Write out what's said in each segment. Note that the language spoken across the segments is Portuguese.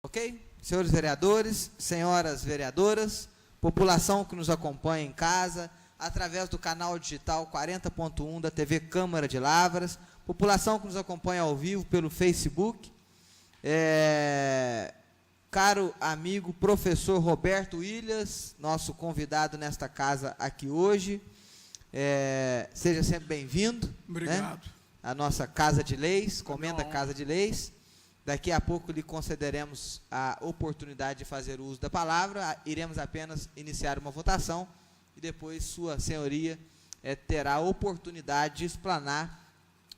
Ok? Senhores vereadores, senhoras vereadoras, população que nos acompanha em casa, através do canal digital 40.1 da TV Câmara de Lavras, população que nos acompanha ao vivo pelo Facebook, caro amigo professor Roberto Ilhas, nosso convidado nesta casa aqui hoje, seja sempre bem-vindo. Obrigado. Né? A nossa Casa de Leis, Comenda Casa de Leis. Daqui a pouco lhe concederemos a oportunidade de fazer uso da palavra, iremos apenas iniciar uma votação e depois sua senhoria terá a oportunidade de explanar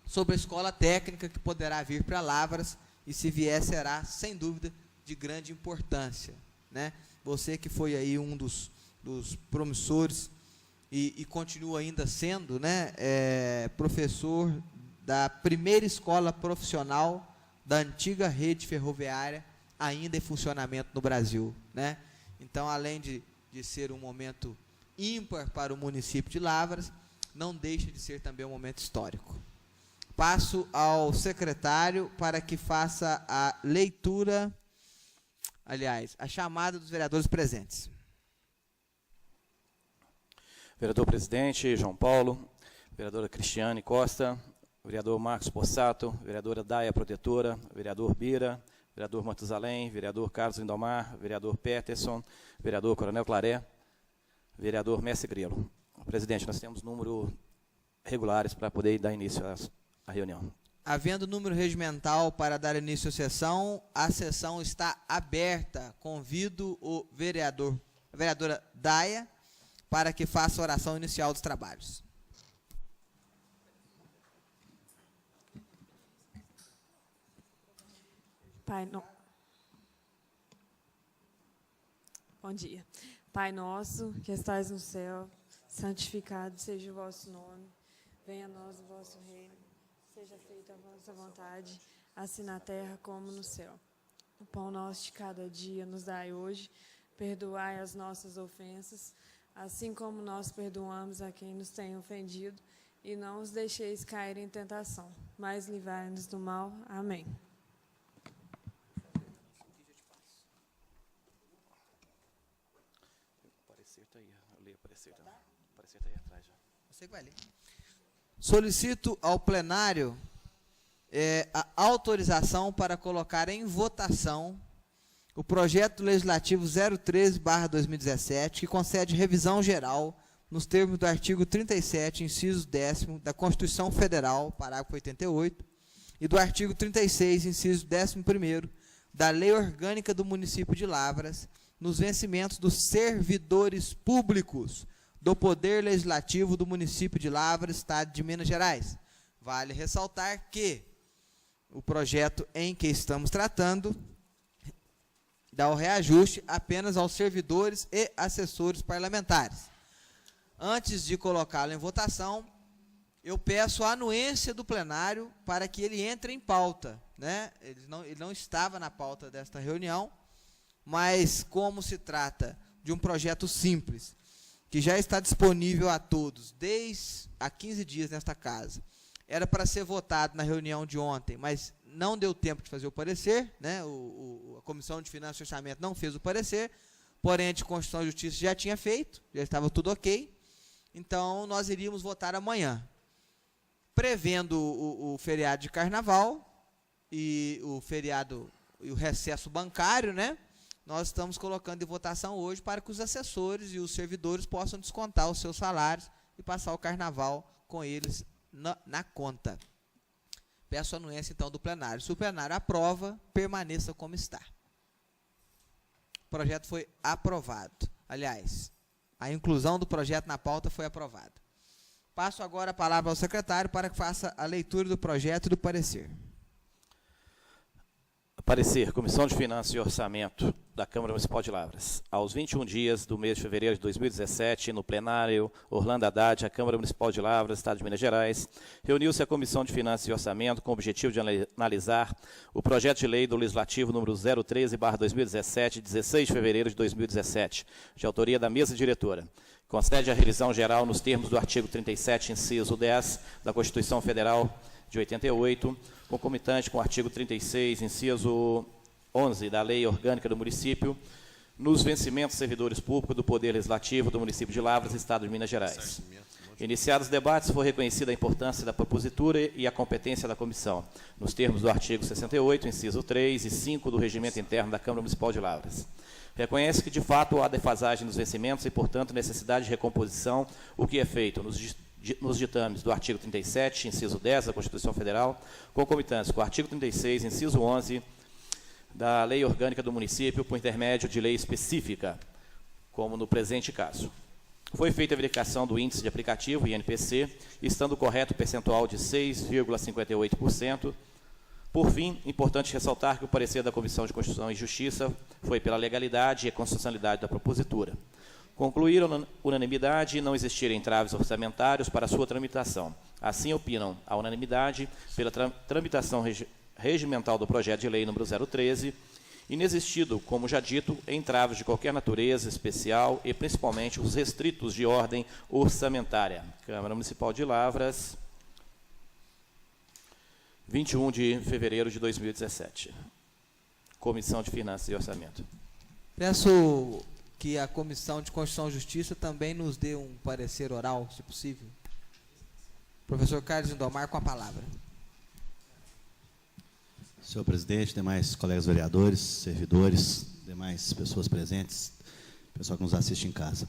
sobre a escola técnica que poderá vir para Lavras e, se vier, será, sem dúvida, de grande importância. Né? Você que foi aí um dos promissores e continua ainda sendo, né, professor da primeira escola profissional da antiga rede ferroviária ainda em funcionamento no Brasil. Né? Então, além de ser um momento ímpar para o município de Lavras, não deixa de ser também um momento histórico. Passo ao secretário para que faça a leitura, aliás, a chamada dos vereadores presentes. Vereador presidente João Paulo, vereadora Cristiane Costa, vereador Marcos Possato, vereadora Daia Protetora, vereador Bira, vereador Matusalém, vereador Carlos Lindomar, vereador Peterson, vereador Coronel Claré, vereador Mestre Grilo. Presidente, nós temos número regulares para poder dar início à reunião. Havendo número regimental para dar início à sessão está aberta. Convido a vereadora Daia para que faça a oração inicial dos trabalhos. Bom dia. Pai nosso, que estais no céu, santificado seja o vosso nome. Venha a nós o vosso reino. Seja feita a vossa vontade, assim na terra como no céu. O pão nosso de cada dia nos dai hoje. Perdoai as nossas ofensas, assim como nós perdoamos a quem nos tem ofendido. E não os deixeis cair em tentação, mas livrai-nos do mal. Amém. Você vai ler. Solicito ao plenário a autorização para colocar em votação o projeto legislativo 013/2017, que concede revisão geral nos termos do artigo 37, inciso 10º da Constituição Federal, parágrafo 88, e do artigo 36, inciso 11º da Lei Orgânica do Município de Lavras, nos vencimentos dos servidores públicos do Poder Legislativo do município de Lavras, Estado de Minas Gerais. Vale ressaltar que o projeto em que estamos tratando dá o reajuste apenas aos servidores e assessores parlamentares. Antes de colocá-lo em votação, eu peço a anuência do plenário para que ele entre em pauta. Né? Ele não estava na pauta desta reunião, mas como se trata de um projeto simples, que já está disponível a todos desde há 15 dias nesta casa. Era para ser votado na reunião de ontem, mas não deu tempo de fazer o parecer, né? A Comissão de Finanças e Orçamento não fez o parecer, porém a de Constituição e Justiça já tinha feito, já estava tudo ok, então nós iríamos votar amanhã. Prevendo o feriado de carnaval e o feriado e o recesso bancário, né? Nós estamos colocando em votação hoje para que os assessores e os servidores possam descontar os seus salários e passar o carnaval com eles na conta. Peço a anuência, então, do plenário. Se o plenário aprova, permaneça como está. O projeto foi aprovado. Aliás, a inclusão do projeto na pauta foi aprovada. Passo agora a palavra ao secretário para que faça a leitura do projeto e do parecer. Parecer, Comissão de Finanças e Orçamento da Câmara Municipal de Lavras. Aos 21 dias do mês de fevereiro de 2017, no plenário Orlando Haddad, a Câmara Municipal de Lavras, Estado de Minas Gerais, reuniu-se a Comissão de Finanças e Orçamento com o objetivo de analisar o projeto de lei do Legislativo número 013/2017, 16 de fevereiro de 2017, de autoria da mesa diretora. Concede a revisão geral nos termos do artigo 37, inciso 10 da Constituição Federal de 88, concomitante com o artigo 36, inciso 11 da Lei Orgânica do Município, nos vencimentos de servidores públicos do Poder Legislativo do município de Lavras, Estado de Minas Gerais. Iniciados os debates, foi reconhecida a importância da propositura e a competência da comissão, nos termos do artigo 68, inciso 3 e 5 do Regimento Interno da Câmara Municipal de Lavras. Reconhece que, de fato, há defasagem nos vencimentos e, portanto, necessidade de recomposição, o que é feito nos ditames do artigo 37, inciso 10 da Constituição Federal, concomitantes com o artigo 36, inciso 11 da Lei Orgânica do Município, por intermédio de lei específica, como no presente caso. Foi feita a verificação do índice de aplicativo, INPC, estando correto o percentual de 6,58%. Por fim, importante ressaltar que o parecer da Comissão de Constituição e Justiça foi pela legalidade e constitucionalidade da propositura. Concluíram unanimidade e não existirem entraves orçamentários para sua tramitação. Assim, opinam a unanimidade pela tramitação regimental do projeto de lei número 013, inexistido, como já dito, entraves de qualquer natureza especial e principalmente os restritos de ordem orçamentária. Câmara Municipal de Lavras, 21 de fevereiro de 2017. Comissão de Finanças e Orçamento. Peço que a Comissão de Constituição e Justiça também nos dê um parecer oral, se possível. Professor Carlos Lindomar, com a palavra. Senhor presidente, demais colegas vereadores, servidores, demais pessoas presentes, pessoal que nos assiste em casa.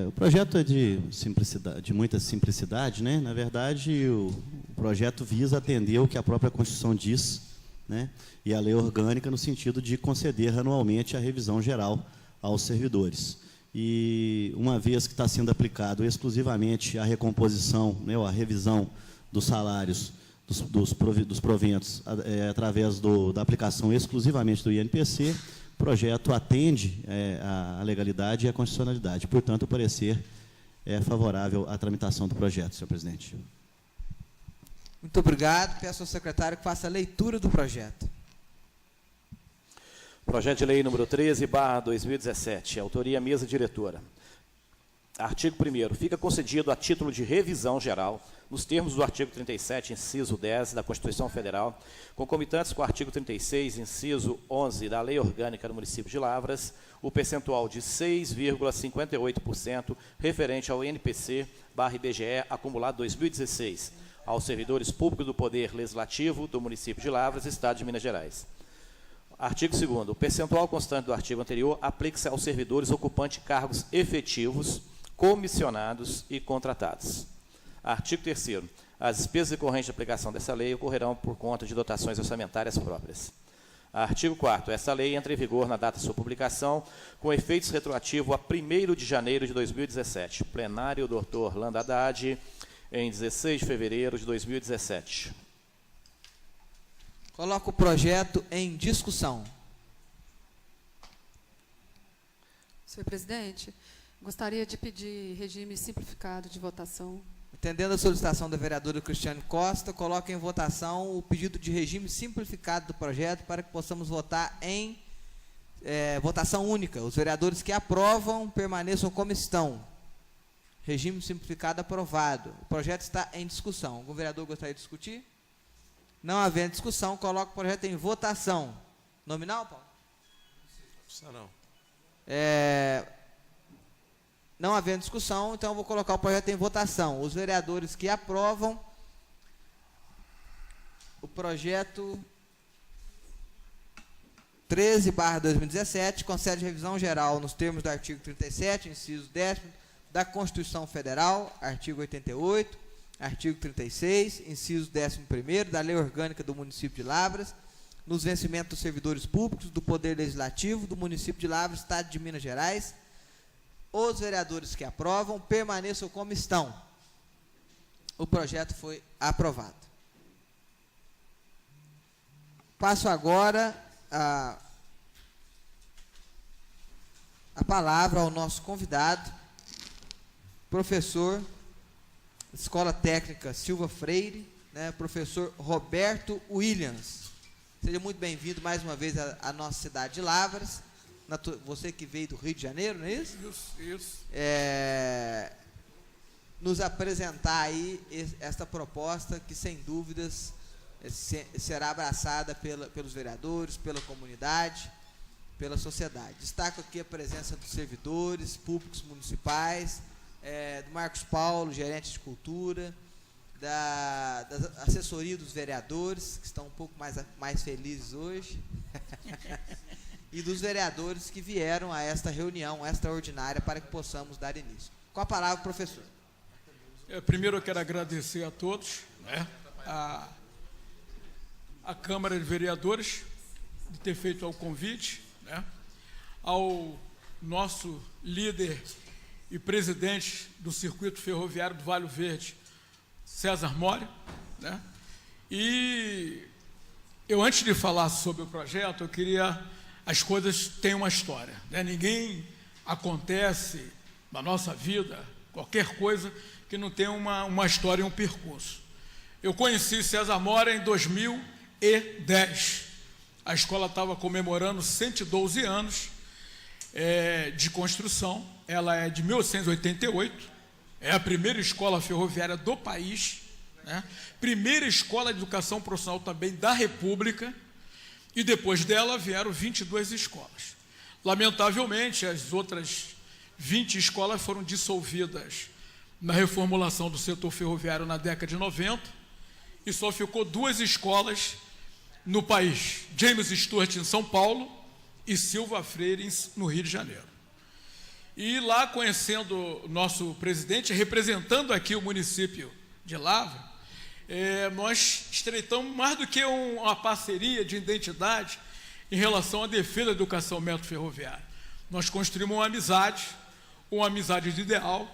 O projeto é de muita simplicidade, né? Na verdade, o projeto visa atender o que a própria Constituição diz, né? E a lei orgânica no sentido de conceder anualmente a revisão geral aos servidores. E uma vez que está sendo aplicado exclusivamente a recomposição, né, ou a revisão dos salários dos proventos através da aplicação exclusivamente do INPC, o projeto atende à legalidade e à constitucionalidade. Portanto, o parecer é favorável à tramitação do projeto, senhor presidente. Muito obrigado. Peço ao secretário que faça a leitura do projeto. Projeto de lei número 13/2017, autoria mesa diretora. Artigo 1º. Fica concedido a título de revisão geral, nos termos do artigo 37, inciso 10 da Constituição Federal, concomitantes com o artigo 36, inciso 11 da Lei Orgânica do Município de Lavras, o percentual de 6,58% referente ao INPC/IBGE acumulado 2016, aos servidores públicos do Poder Legislativo do município de Lavras, Estado de Minas Gerais. Artigo 2º. O percentual constante do artigo anterior aplica-se aos servidores ocupantes cargos efetivos, comissionados e contratados. Artigo 3º. As despesas decorrentes de aplicação dessa lei ocorrerão por conta de dotações orçamentárias próprias. Artigo 4º. Essa lei entra em vigor na data de sua publicação, com efeitos retroativos a 1º de janeiro de 2017. Plenário, Dr. Orlando Haddad, em 16 de fevereiro de 2017. Coloco o projeto em discussão. Senhor presidente, gostaria de pedir regime simplificado de votação. Atendendo a solicitação da vereadora Cristiane Costa, coloco em votação o pedido de regime simplificado do projeto para que possamos votar em votação única. Os vereadores que aprovam permaneçam como estão. Regime simplificado aprovado. O projeto está em discussão. Algum vereador gostaria de discutir? Não havendo discussão, coloco o projeto em votação. Nominal, Paulo? Não. Não havendo discussão, então eu vou colocar o projeto em votação. Os vereadores que aprovam o projeto 13/2017, concede revisão geral nos termos do artigo 37, inciso 10º da Constituição Federal, artigo 88, artigo 36, inciso 11º da Lei Orgânica do Município de Lavras, nos vencimentos dos servidores públicos do Poder Legislativo do município de Lavras, Estado de Minas Gerais. Os vereadores que aprovam permaneçam como estão. O projeto foi aprovado. Passo agora a palavra ao nosso convidado, professor Escola Técnica Silva Freire, né, professor Roberto Williams. Seja muito bem-vindo mais uma vez à nossa cidade de Lavras. Você que veio do Rio de Janeiro, não é isso? Isso. Nos apresentar aí esta proposta que, sem dúvidas, será abraçada pelos vereadores, pela comunidade, pela sociedade. Destaco aqui a presença dos servidores públicos municipais, do Marcos Paulo, gerente de cultura, da assessoria dos vereadores, que estão um pouco mais felizes hoje, e dos vereadores que vieram a esta reunião extraordinária para que possamos dar início. Com a palavra, professor. Primeiro eu quero agradecer a todos, né, a Câmara de Vereadores, de ter feito o convite, né, ao nosso líder e presidente do Circuito Ferroviário do Vale Verde, César Mori, né? E eu, antes de falar sobre o projeto, eu queria... As coisas têm uma história, né? Ninguém acontece na nossa vida, qualquer coisa, que não tenha uma história e um percurso. Eu conheci César Mori em 2010. A escola estava comemorando 112 anos de construção. Ela é de 1888, é a primeira escola ferroviária do país, né? Primeira escola de educação profissional também da República, e depois dela vieram 22 escolas. Lamentavelmente, as outras 20 escolas foram dissolvidas na reformulação do setor ferroviário na década de 90, e só ficou 2 escolas no país, James Stewart em São Paulo e Silva Freire no Rio de Janeiro. E lá, conhecendo o nosso presidente, representando aqui o município de Lavra, nós estreitamos mais do que uma parceria de identidade em relação à defesa da educação método-ferroviária. Nós construímos uma amizade de ideal,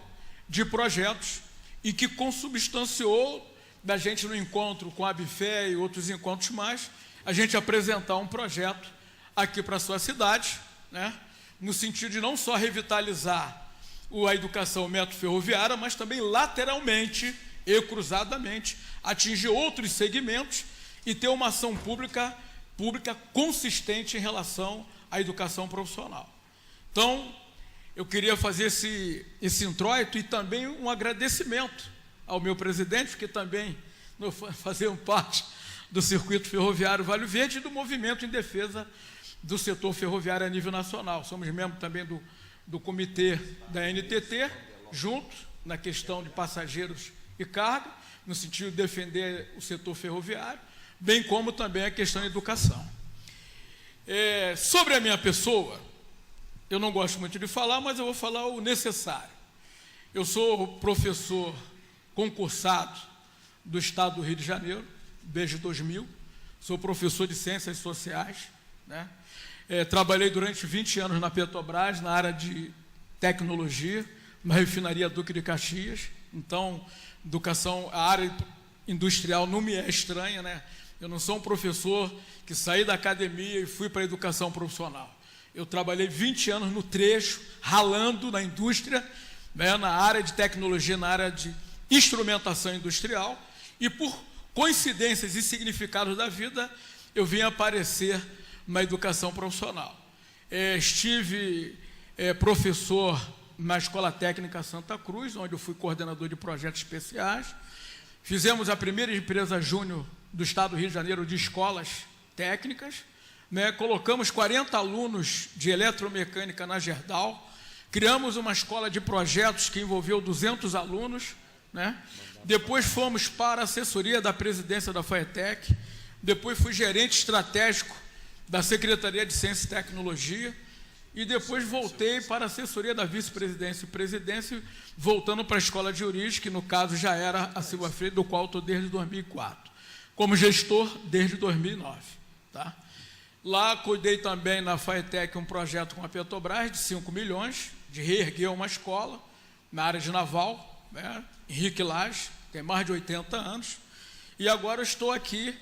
de projetos, e que consubstanciou da gente no encontro com a Abifé e outros encontros mais, a gente apresentar um projeto aqui para a sua cidade, né, no sentido de não só revitalizar a educação método-ferroviária, mas também lateralmente e cruzadamente atingir outros segmentos e ter uma ação pública consistente em relação à educação profissional. Então, eu queria fazer esse introito e também um agradecimento ao meu presidente, porque também faziam parte do Circuito Ferroviário Vale Verde e do movimento em defesa do setor ferroviário a nível nacional. Somos membros também do comitê da NTT, juntos na questão de passageiros e carga, no sentido de defender o setor ferroviário, bem como também a questão da educação. Sobre a minha pessoa, eu não gosto muito de falar, mas eu vou falar o necessário. Eu sou professor concursado do Estado do Rio de Janeiro, desde 2000, sou professor de Ciências Sociais, né? Trabalhei durante 20 anos na Petrobras, na área de tecnologia, na refinaria Duque de Caxias. Então, a área industrial não me é estranha, né? Eu não sou um professor que saí da academia e fui para a educação profissional. Eu trabalhei 20 anos no trecho, ralando na indústria, né, na área de tecnologia, na área de instrumentação industrial, e por coincidências e significados da vida, eu vim aparecer na educação profissional. Estive professor na Escola Técnica Santa Cruz, onde eu fui coordenador de projetos especiais. Fizemos a primeira empresa júnior do Estado do Rio de Janeiro de escolas técnicas, né? Colocamos 40 alunos de eletromecânica na Gerdau, criamos uma escola de projetos que envolveu 200 alunos, né? Depois fomos para a assessoria da presidência da FAETEC, depois fui gerente estratégico da Secretaria de Ciência e Tecnologia, e depois voltei para a assessoria da vice-presidência e presidência, voltando para a escola de origem, que no caso já era a Silva Freire, do qual estou desde 2004, como gestor desde 2009. Tá? Lá cuidei também na FAETEC um projeto com a Petrobras de 5 milhões, de reerguer uma escola na área de naval, né? Henrique Lage, tem mais de 80 anos, e agora estou aqui,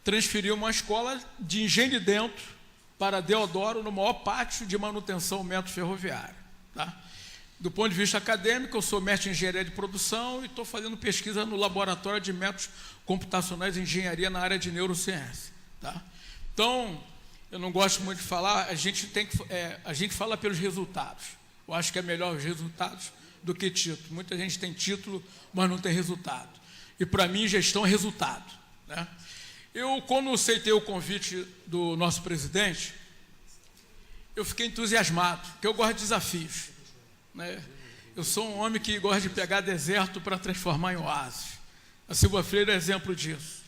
transferi uma escola de engenho de dentro para Deodoro, no maior pátio de manutenção método ferroviário. Tá? Do ponto de vista acadêmico, eu sou mestre em engenharia de produção e estou fazendo pesquisa no laboratório de métodos computacionais de engenharia na área de neurociência. Tá? Então, eu não gosto muito de falar, a gente fala pelos resultados. Eu acho que é melhor os resultados do que título. Muita gente tem título, mas não tem resultado. E, para mim, gestão é resultado. Né? Eu, quando aceitei o convite do nosso presidente, eu fiquei entusiasmado, porque eu gosto de desafios, né? Eu sou um homem que gosta de pegar deserto para transformar em oásis. A Silva Freire é exemplo disso.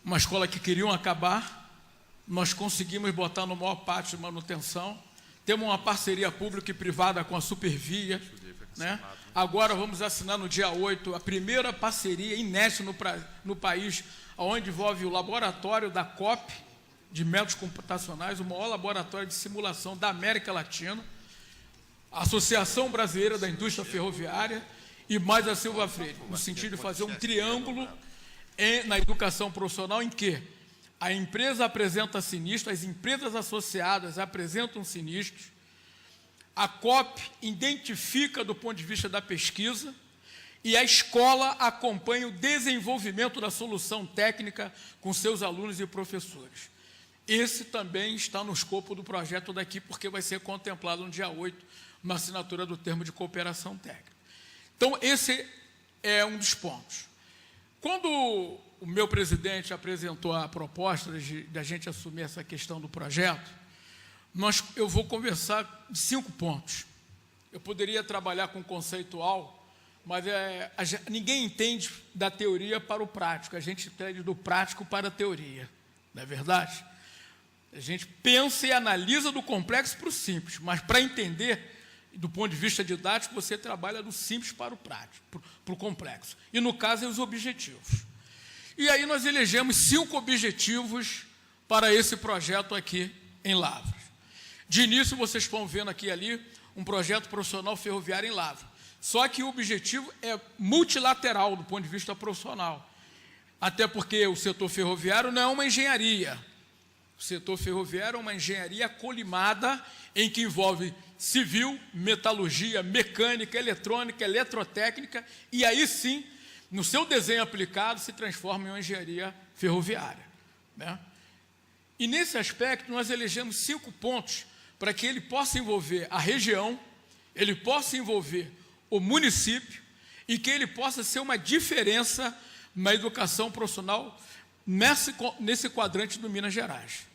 Uma escola que queriam acabar, nós conseguimos botar no maior pátio de manutenção. Temos uma parceria pública e privada com a Supervia, né? Agora vamos assinar no dia 8 a primeira parceria inédita no país, onde envolve o laboratório da COP, de métodos computacionais, o maior laboratório de simulação da América Latina, a Associação Brasileira da Indústria Ferroviária e mais a Silva Freire, no sentido de fazer um triângulo na educação profissional em que a empresa apresenta sinistro, as empresas associadas apresentam sinistros, a COP identifica do ponto de vista da pesquisa e a escola acompanha o desenvolvimento da solução técnica com seus alunos e professores. Esse também está no escopo do projeto daqui, porque vai ser contemplado no dia 8, na assinatura do termo de cooperação técnica. Então, esse é um dos pontos. Quando o meu presidente apresentou a proposta de a gente assumir essa questão do projeto, eu vou conversar de 5 pontos. Eu poderia trabalhar com conceitual, mas ninguém entende da teoria para o prático, a gente entende do prático para a teoria, não é verdade? A gente pensa e analisa do complexo para o simples, mas para entender, do ponto de vista didático, você trabalha do simples para o prático, para o complexo. E, no caso, é os objetivos. E aí nós elegemos 5 objetivos para esse projeto aqui em Lavras. De início, vocês estão vendo aqui e ali um projeto profissional ferroviário em Lavras. Só que o objetivo é multilateral do ponto de vista profissional. Até porque o setor ferroviário não é uma engenharia. O setor ferroviário é uma engenharia colimada em que envolve civil, metalurgia, mecânica, eletrônica, eletrotécnica, e aí sim, no seu desenho aplicado, se transforma em uma engenharia ferroviária, né? E nesse aspecto, nós elegemos 5 pontos para que ele possa envolver a região, ele possa envolver o município e que ele possa ser uma diferença na educação profissional nesse quadrante do Minas Gerais.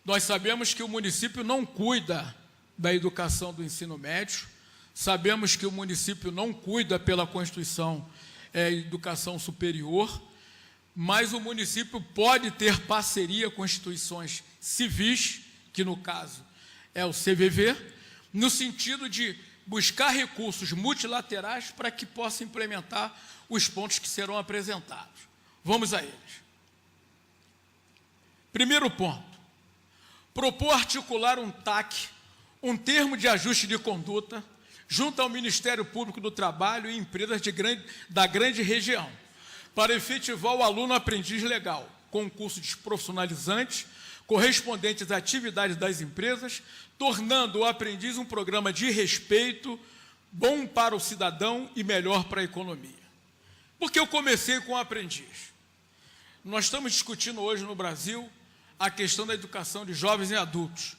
Nós sabemos que o município não cuida da educação do ensino médio, sabemos que o município não cuida pela Constituição educação superior, mas o município pode ter parceria com instituições civis, que no caso é o CVV, no sentido de buscar recursos multilaterais para que possa implementar os pontos que serão apresentados. Vamos a eles. Primeiro ponto, propor articular um TAC, um termo de ajuste de conduta, junto ao Ministério Público do Trabalho e empresas da grande região, para efetivar o aluno aprendiz legal, concursos profissionalizantes, correspondentes às atividades das empresas, tornando o aprendiz um programa de respeito, bom para o cidadão e melhor para a economia. Por que eu comecei com o aprendiz? Nós estamos discutindo hoje no Brasil a questão da educação de jovens e adultos.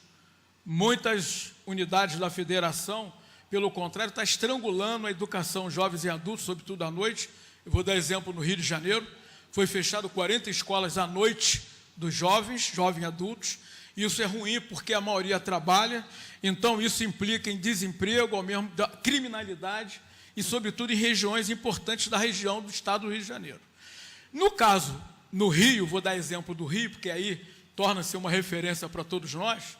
Muitas unidades da federação, pelo contrário, estão estrangulando a educação jovens e adultos, sobretudo à noite. Eu vou dar exemplo no Rio de Janeiro, foi fechado 40 escolas à noite dos jovens e adultos. Isso é ruim porque a maioria trabalha, então isso implica em desemprego, ao mesmo da criminalidade e, sobretudo, em regiões importantes da região do estado do Rio de Janeiro. No caso, no Rio, vou dar exemplo do Rio, porque aí torna-se uma referência para todos nós,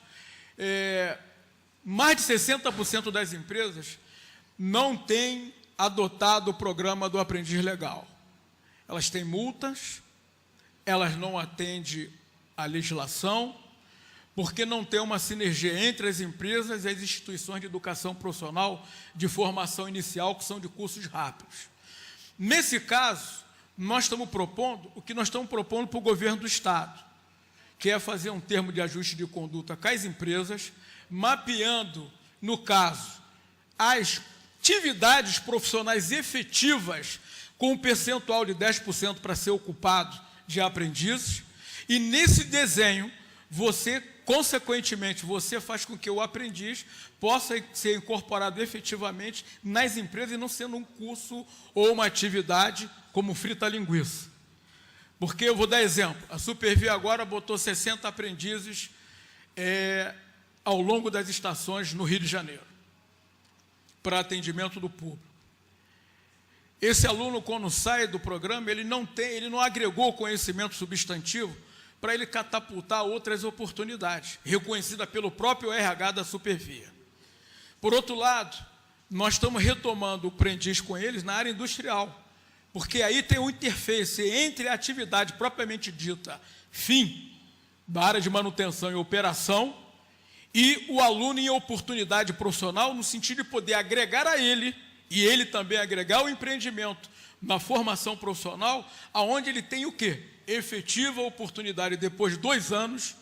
mais de 60% das empresas não têm adotado o programa do aprendiz legal. Elas têm multas, elas não atendem à legislação, porque não tem uma sinergia entre as empresas e as instituições de educação profissional de formação inicial, que são de cursos rápidos. Nesse caso, nós estamos propondo o que nós estamos propondo para o governo do Estado, que é fazer um termo de ajuste de conduta com as empresas, mapeando, no caso, as atividades profissionais efetivas com um percentual de 10% para ser ocupado de aprendizes, e nesse desenho, consequentemente, você faz com que o aprendiz possa ser incorporado efetivamente nas empresas e não sendo um curso ou uma atividade como frita linguiça. Porque eu vou dar exemplo. A Supervia agora botou 60 aprendizes ao longo das estações no Rio de Janeiro, para atendimento do público. Esse aluno, quando sai do programa, ele não agregou conhecimento substantivo para ele catapultar outras oportunidades, reconhecida pelo próprio RH da Supervia. Por outro lado, nós estamos retomando o aprendiz com eles na área industrial, porque aí tem um interface entre a atividade propriamente dita, fim, da área de manutenção e operação, e o aluno em oportunidade profissional, no sentido de poder agregar a ele, e ele também agregar o empreendimento na formação profissional, aonde ele tem o quê? Efetiva oportunidade, depois de 2 anos,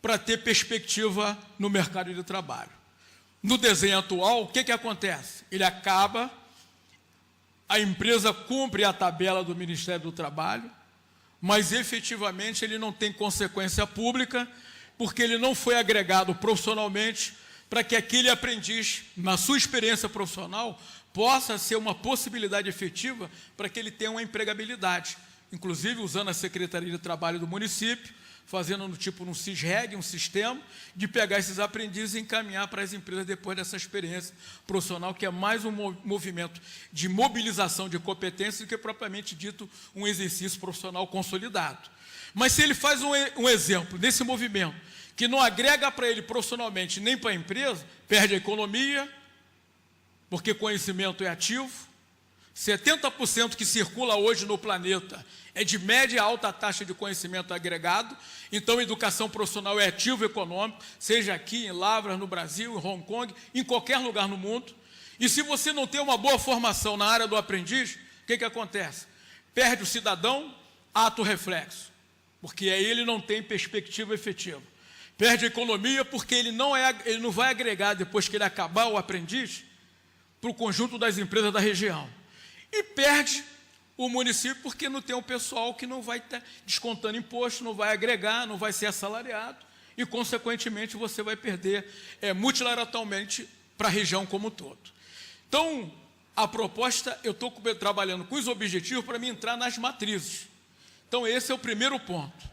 para ter perspectiva no mercado de trabalho. No desenho atual, o que acontece? Ele acaba, a empresa cumpre a tabela do Ministério do Trabalho, mas efetivamente ele não tem consequência pública, porque ele não foi agregado profissionalmente para que aquele aprendiz, na sua experiência profissional, possa ser uma possibilidade efetiva para que ele tenha uma empregabilidade. Inclusive, usando a Secretaria de Trabalho do município, fazendo num SISREG, um sistema, de pegar esses aprendizes e encaminhar para as empresas depois dessa experiência profissional, que é mais um movimento de mobilização de competências do que propriamente dito um exercício profissional consolidado. Mas se ele faz um exemplo desse movimento, que não agrega para ele profissionalmente nem para a empresa, perde a economia, porque conhecimento é ativo. 70% que circula hoje no planeta é de média e alta taxa de conhecimento agregado, então a educação profissional é ativo econômico, seja aqui em Lavras, no Brasil, em Hong Kong, em qualquer lugar no mundo. E se você não tem uma boa formação na área do aprendiz, o que acontece? Perde o cidadão, ato reflexo, porque aí ele não tem perspectiva efetiva. Perde a economia porque ele não vai agregar, depois que ele acabar o aprendiz, para o conjunto das empresas da região. E perde o município porque não tem um pessoal que não vai estar descontando imposto, não vai agregar, não vai ser assalariado, e, consequentemente, você vai perder multilateralmente para a região como um todo. Então, a proposta, eu estou trabalhando com os objetivos para me entrar nas matrizes. Então, esse é o primeiro ponto.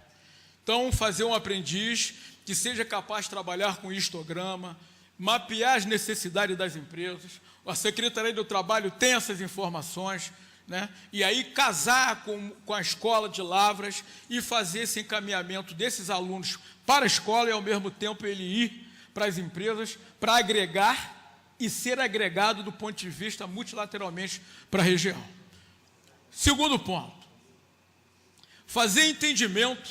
Então, fazer um aprendiz que seja capaz de trabalhar com histograma, mapear as necessidades das empresas. A Secretaria do Trabalho tem essas informações, né? E aí casar com a escola de Lavras e fazer esse encaminhamento desses alunos para a escola e, ao mesmo tempo, ele ir para as empresas para agregar e ser agregado do ponto de vista multilateralmente para a região. Segundo ponto, fazer entendimento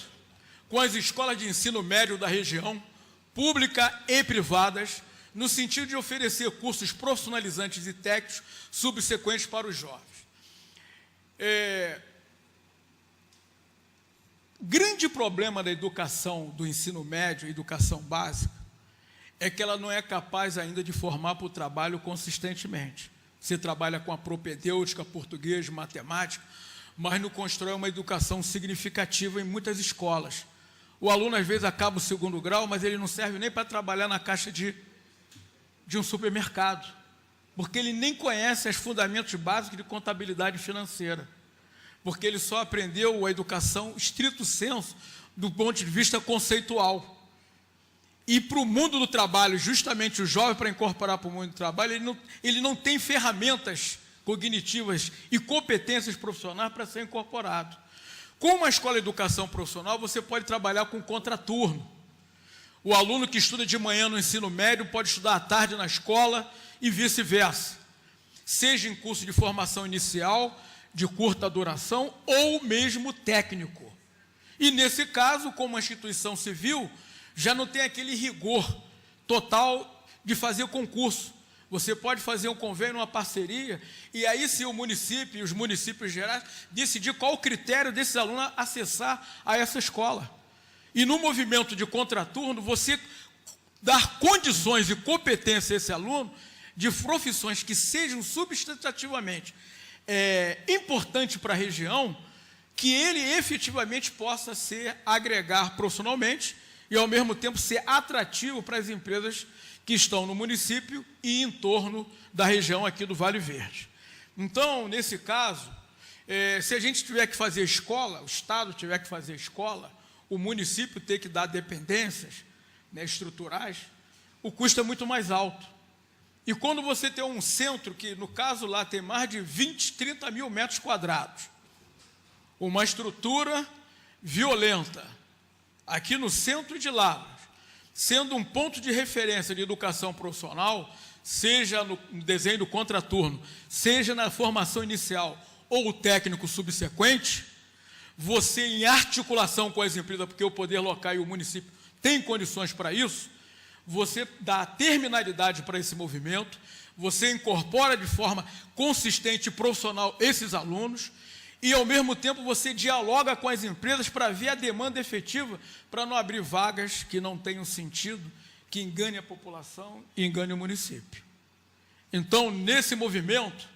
com as escolas de ensino médio da região, pública e privadas, no sentido de oferecer cursos profissionalizantes e técnicos subsequentes para os jovens. Grande problema da educação do ensino médio, educação básica, é que ela não é capaz ainda de formar para o trabalho consistentemente. Você trabalha com a propedêutica, português, matemática, mas não constrói uma educação significativa em muitas escolas. O aluno, às vezes, acaba o 2º grau, mas ele não serve nem para trabalhar na caixa de um supermercado, porque ele nem conhece os fundamentos básicos de contabilidade financeira, porque ele só aprendeu a educação estrito sensu do ponto de vista conceitual. E para o mundo do trabalho, justamente o jovem, para incorporar para o mundo do trabalho, ele não tem ferramentas cognitivas e competências profissionais para ser incorporado. Com uma escola de educação profissional, você pode trabalhar com contraturno. O aluno que estuda de manhã no ensino médio pode estudar à tarde na escola e vice-versa, seja em curso de formação inicial, de curta duração ou mesmo técnico. E, nesse caso, como uma instituição civil, já não tem aquele rigor total de fazer concurso. Você pode fazer um convênio, uma parceria, e aí, se o município e os municípios gerais decidir qual o critério desses alunos acessar a essa escola. E no movimento de contraturno, você dar condições e competência a esse aluno de profissões que sejam substantivamente importantes para a região, que ele efetivamente possa agregar profissionalmente e, ao mesmo tempo, ser atrativo para as empresas que estão no município e em torno da região aqui do Vale Verde. Então, nesse caso, Se a gente tiver que fazer escola, o Estado tiver que fazer escola, o município ter que dar dependências, né, estruturais, o custo é muito mais alto. E quando você tem um centro que, no caso lá, tem mais de 20, 30 mil metros quadrados, uma estrutura violenta, aqui no centro de Lavras, sendo um ponto de referência de educação profissional, seja no desenho do contraturno, seja na formação inicial ou o técnico subsequente, você, em articulação com as empresas, porque o poder local e o município têm condições para isso, você dá terminalidade para esse movimento, você incorpora de forma consistente e profissional esses alunos e, ao mesmo tempo, você dialoga com as empresas para ver a demanda efetiva, para não abrir vagas que não tenham sentido, que engane a população e engane o município. Então, nesse movimento,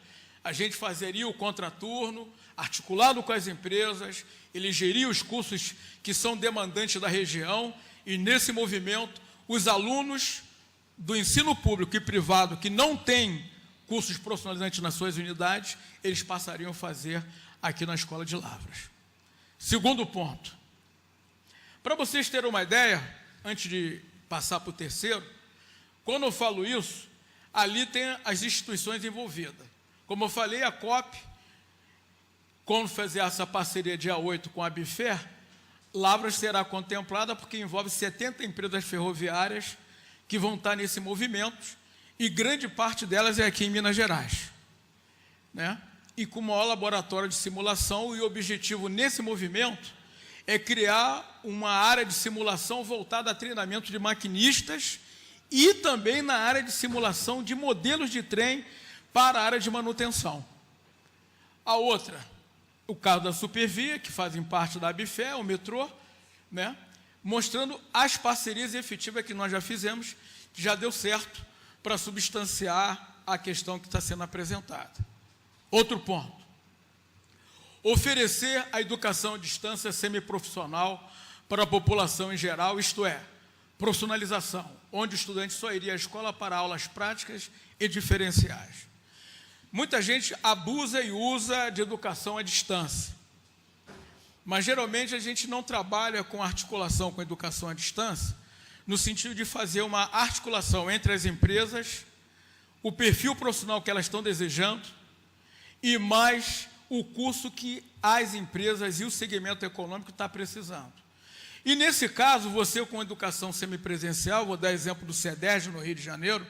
a gente fazeria o contraturno, articulado com as empresas, elegeria os cursos que são demandantes da região e, nesse movimento, os alunos do ensino público e privado que não têm cursos profissionalizantes nas suas unidades, eles passariam a fazer aqui na Escola de Lavras. Segundo ponto. Para vocês terem uma ideia, antes de passar para o terceiro, quando eu falo isso, ali tem as instituições envolvidas. Como eu falei, a COP, quando fazer essa parceria dia 8 com a Bifer, Lavras será contemplada porque envolve 70 empresas ferroviárias que vão estar nesse movimento e grande parte delas é aqui em Minas Gerais, né? E com o maior laboratório de simulação, e o objetivo nesse movimento é criar uma área de simulação voltada a treinamento de maquinistas e também na área de simulação de modelos de trem para a área de manutenção. A outra, o caso da Supervia, que fazem parte da Abifé, o metrô, né, mostrando as parcerias efetivas que nós já fizemos, que já deu certo para substanciar a questão que está sendo apresentada. Outro ponto, oferecer a educação à distância semiprofissional para a população em geral, isto é, profissionalização, onde o estudante só iria à escola para aulas práticas e diferenciais. Muita gente abusa e usa de educação à distância, mas geralmente a gente não trabalha com articulação com a educação à distância, no sentido de fazer uma articulação entre as empresas, o perfil profissional que elas estão desejando e mais o curso que as empresas e o segmento econômico está precisando. E nesse caso, você com educação semipresencial, vou dar exemplo do CEDERJ no Rio de Janeiro,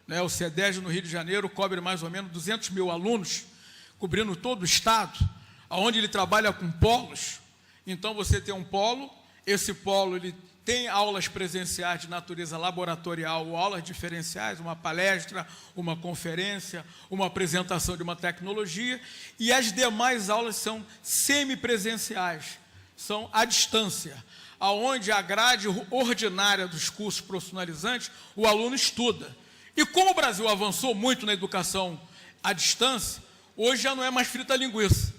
né, o CEDERJ no Rio de Janeiro cobre mais ou menos 200 mil alunos, cobrindo todo o estado, onde ele trabalha com polos. Então, você tem um polo, esse polo ele tem aulas presenciais de natureza laboratorial ou aulas diferenciais, uma palestra, uma conferência, uma apresentação de uma tecnologia, e as demais aulas são semipresenciais, são à distância, aonde a grade ordinária dos cursos profissionalizantes, o aluno estuda. E como o Brasil avançou muito na educação à distância, hoje já não é mais frita linguiça.